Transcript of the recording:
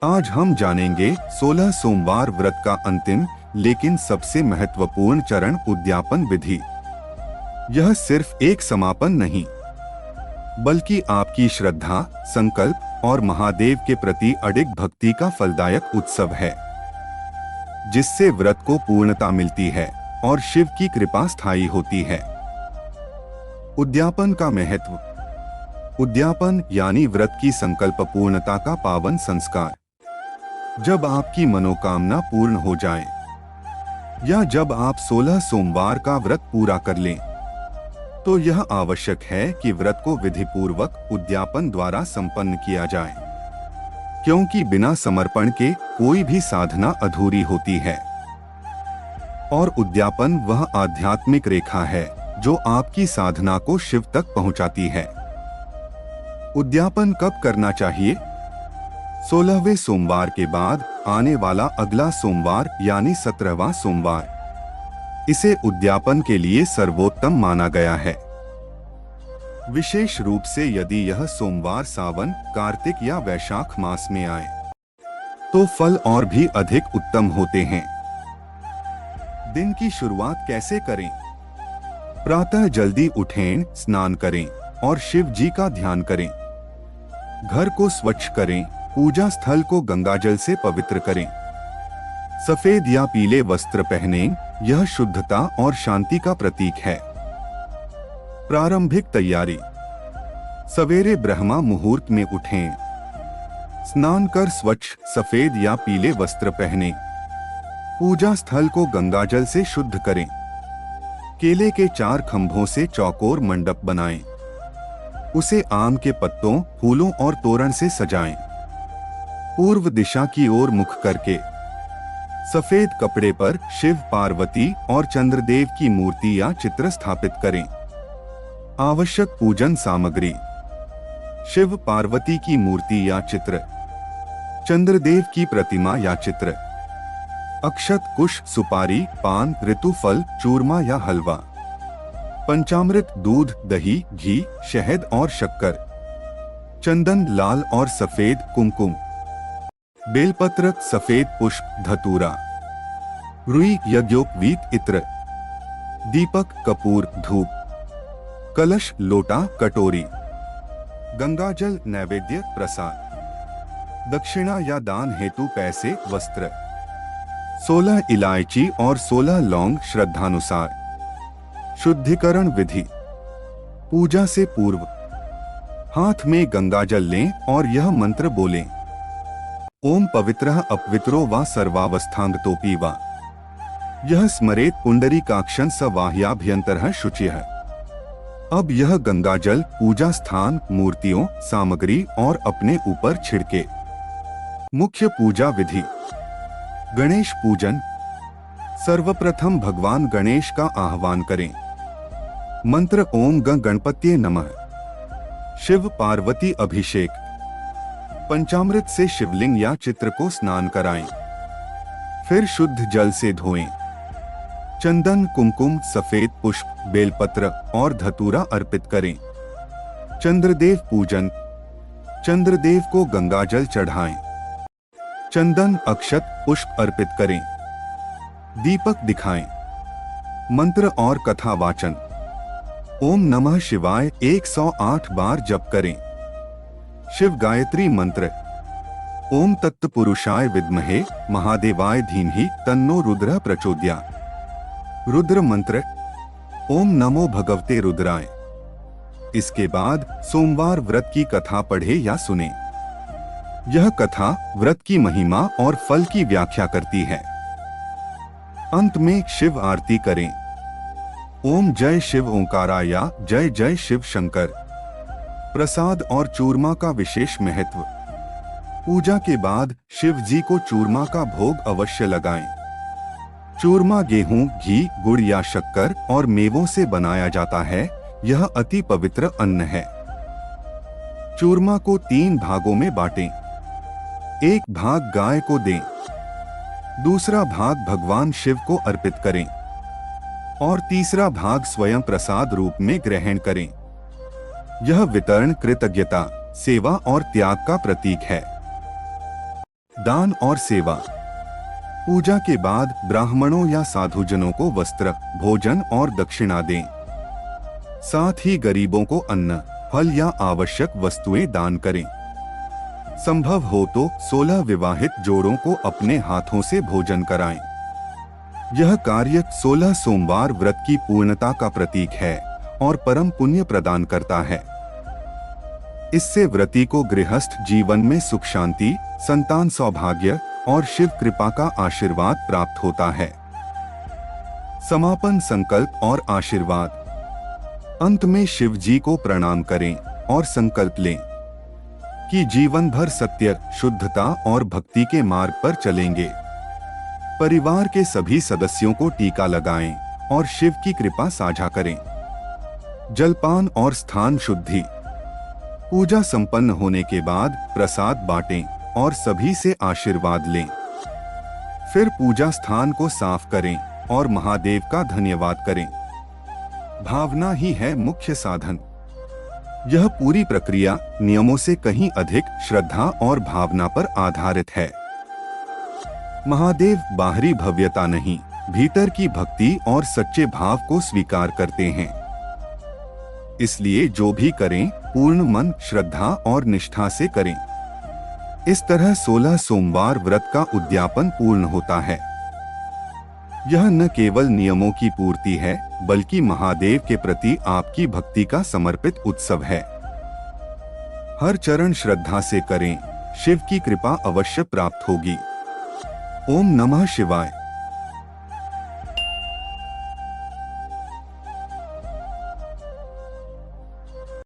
आज हम जानेंगे 16 सोमवार व्रत का अंतिम लेकिन सबसे महत्वपूर्ण चरण उद्यापन विधि। यह सिर्फ एक समापन नहीं, बल्कि आपकी श्रद्धा, संकल्प और महादेव के प्रति अडिग भक्ति का फलदायक उत्सव है, जिससे व्रत को पूर्णता मिलती है और शिव की कृपा स्थायी होती है। उद्यापन का महत्व। उद्यापन यानी व्रत की संकल्प पूर्णता का पावन संस्कार। जब आपकी मनोकामना पूर्ण हो जाए या जब आप 16 सोमवार का व्रत पूरा कर लें, तो यह आवश्यक है कि व्रत को विधिपूर्वक उद्यापन द्वारा संपन्न किया जाए, क्योंकि बिना समर्पण के कोई भी साधना अधूरी होती है। और उद्यापन वह आध्यात्मिक रेखा है जो आपकी साधना को शिव तक पहुंचाती है। उद्यापन कब करना चाहिए? 16वें सोमवार के बाद आने वाला अगला सोमवार यानी 17वां सोमवार, इसे उद्यापन के लिए सर्वोत्तम माना गया है। विशेष रूप से यदि यह सोमवार सावन, कार्तिक या वैशाख मास में आए, तो फल और भी अधिक उत्तम होते हैं। दिन की शुरुआत कैसे करें? प्रातः जल्दी उठें, स्नान करें और शिव जी का ध्यान करें। घर को स्वच्छ करें, पूजा स्थल को गंगाजल से पवित्र करें। सफेद या पीले वस्त्र पहनें, यह शुद्धता और शांति का प्रतीक है। प्रारंभिक तैयारी। सवेरे ब्रह्मा मुहूर्त में उठें, स्नान कर स्वच्छ सफेद या पीले वस्त्र पहनें। पूजा स्थल को गंगाजल से शुद्ध करें। केले के 4 खंभों से चौकोर मंडप बनाएं। उसे आम के पत्तों, फूलों और तोरण से सजाएं। पूर्व दिशा की ओर मुख करके सफेद कपड़े पर शिव, पार्वती और चंद्रदेव की मूर्ति या चित्र स्थापित करें। आवश्यक पूजन सामग्री: शिव पार्वती की मूर्ति या चित्र, चंद्रदेव की प्रतिमा या चित्र, अक्षत, कुश, सुपारी, पान, ऋतुफल, चूरमा या हलवा, पंचामृत, दूध, दही, घी, शहद और शक्कर, चंदन, लाल और सफेद कुमकुम, बेलपत्र, सफेद पुष्प, धतूरा, रुई, यज्ञोपवीत इत्र, दीपक, कपूर, धूप, कलश, लोटा, कटोरी, गंगाजल, नैवेद्य, प्रसाद, दक्षिणा या दान हेतु पैसे, वस्त्र, 16 इलायची और 16 लौंग श्रद्धानुसार। शुद्धिकरण विधि। पूजा से पूर्व हाथ में गंगाजल लें और यह मंत्र बोलें: ओम पवित्रः अपवित्रो वा सर्वावस्थांगतोऽपि वा। यह स्मरेत पुंडरीकाक्षं स बाह्याभ्यन्तरः शुचिः। अब यह गंगाजल पूजा स्थान, मूर्तियों, सामग्री और अपने ऊपर छिड़के। मुख्य पूजा विधि। गणेश पूजन। सर्वप्रथम भगवान गणेश का आह्वान करें। मंत्र ओम गणपतये नमः। शिव पार्वती अभिषेक। पंचामृत से शिवलिंग या चित्र को स्नान कराएं। फिर शुद्ध जल से धोएं। चंदन, कुमकुम, सफेद पुष्प, बेलपत्र और धतूरा अर्पित करें। चंद्रदेव पूजन। चंद्रदेव को गंगाजल चढ़ाएं। चंदन, अक्षत, पुष्प अर्पित करें। दीपक दिखाएं। मंत्र और कथा वाचन। ओम नमः शिवाय 108 बार जप करें। शिव गायत्री मंत्र। ओम तत्पुरुषाय विद्महे महादेवाय धीमहि तन्नो रुद्रः प्रचोदयात्। रुद्र मंत्र। ओम नमो भगवते रुद्राय। इसके बाद सोमवार व्रत की कथा पढ़े या सुने। यह कथा व्रत की महिमा और फल की व्याख्या करती है। अंत में शिव आरती करें। ओम जय शिव ओंकाराय, जय जय शिव शंकर। प्रसाद और चूरमा का विशेष महत्व। पूजा के बाद शिव जी को चूरमा का भोग अवश्य लगाएं। चूरमा गेहूं, घी, गुड़ या शक्कर और मेवों से बनाया जाता है। यह अति पवित्र अन्न है। चूरमा को 3 भागों में बांटें। एक भाग गाय को दें, दूसरा भाग भगवान शिव को अर्पित करें और तीसरा भाग स्वयं प्रसाद रूप में ग्रहण करें। यह वितरण कृतज्ञता, सेवा और त्याग का प्रतीक है। दान और सेवा। पूजा के बाद ब्राह्मणों या साधुजनों को वस्त्र, भोजन और दक्षिणा दें। साथ ही गरीबों को अन्न, फल या आवश्यक वस्तुएं दान करें। संभव हो तो 16 विवाहित जोड़ों को अपने हाथों से भोजन कराएं। यह कार्य 16 सोमवार व्रत की पूर्णता का प्रतीक है और परम पुण्य प्रदान करता है। इससे व्रती को गृहस्थ जीवन में सुख शांति, संतान सौभाग्य और शिव कृपा का आशीर्वाद प्राप्त होता है। समापन संकल्प और आशीर्वाद। अंत में शिव जी को प्रणाम करें और संकल्प लें कि जीवन भर सत्य, शुद्धता और भक्ति के मार्ग पर चलेंगे। परिवार के सभी सदस्यों को टीका लगाएं और शिव की कृपा साझा करें। जलपान और स्थान शुद्धि। पूजा संपन्न होने के बाद प्रसाद बांटें और सभी से आशीर्वाद लें। फिर पूजा स्थान को साफ करें और महादेव का धन्यवाद करें। भावना ही है मुख्य साधन। यह पूरी प्रक्रिया नियमों से कहीं अधिक श्रद्धा और भावना पर आधारित है। महादेव बाहरी भव्यता नहीं, भीतर की भक्ति और सच्चे भाव को स्वीकार करते हैं। इसलिए जो भी करें पूर्ण मन, श्रद्धा और निष्ठा से करें। इस तरह 16 सोमवार व्रत का उद्यापन पूर्ण होता है। यह न केवल नियमों की पूर्ति है, बल्कि महादेव के प्रति आपकी भक्ति का समर्पित उत्सव है। हर चरण श्रद्धा से करें, शिव की कृपा अवश्य प्राप्त होगी। ओम नमः शिवाय।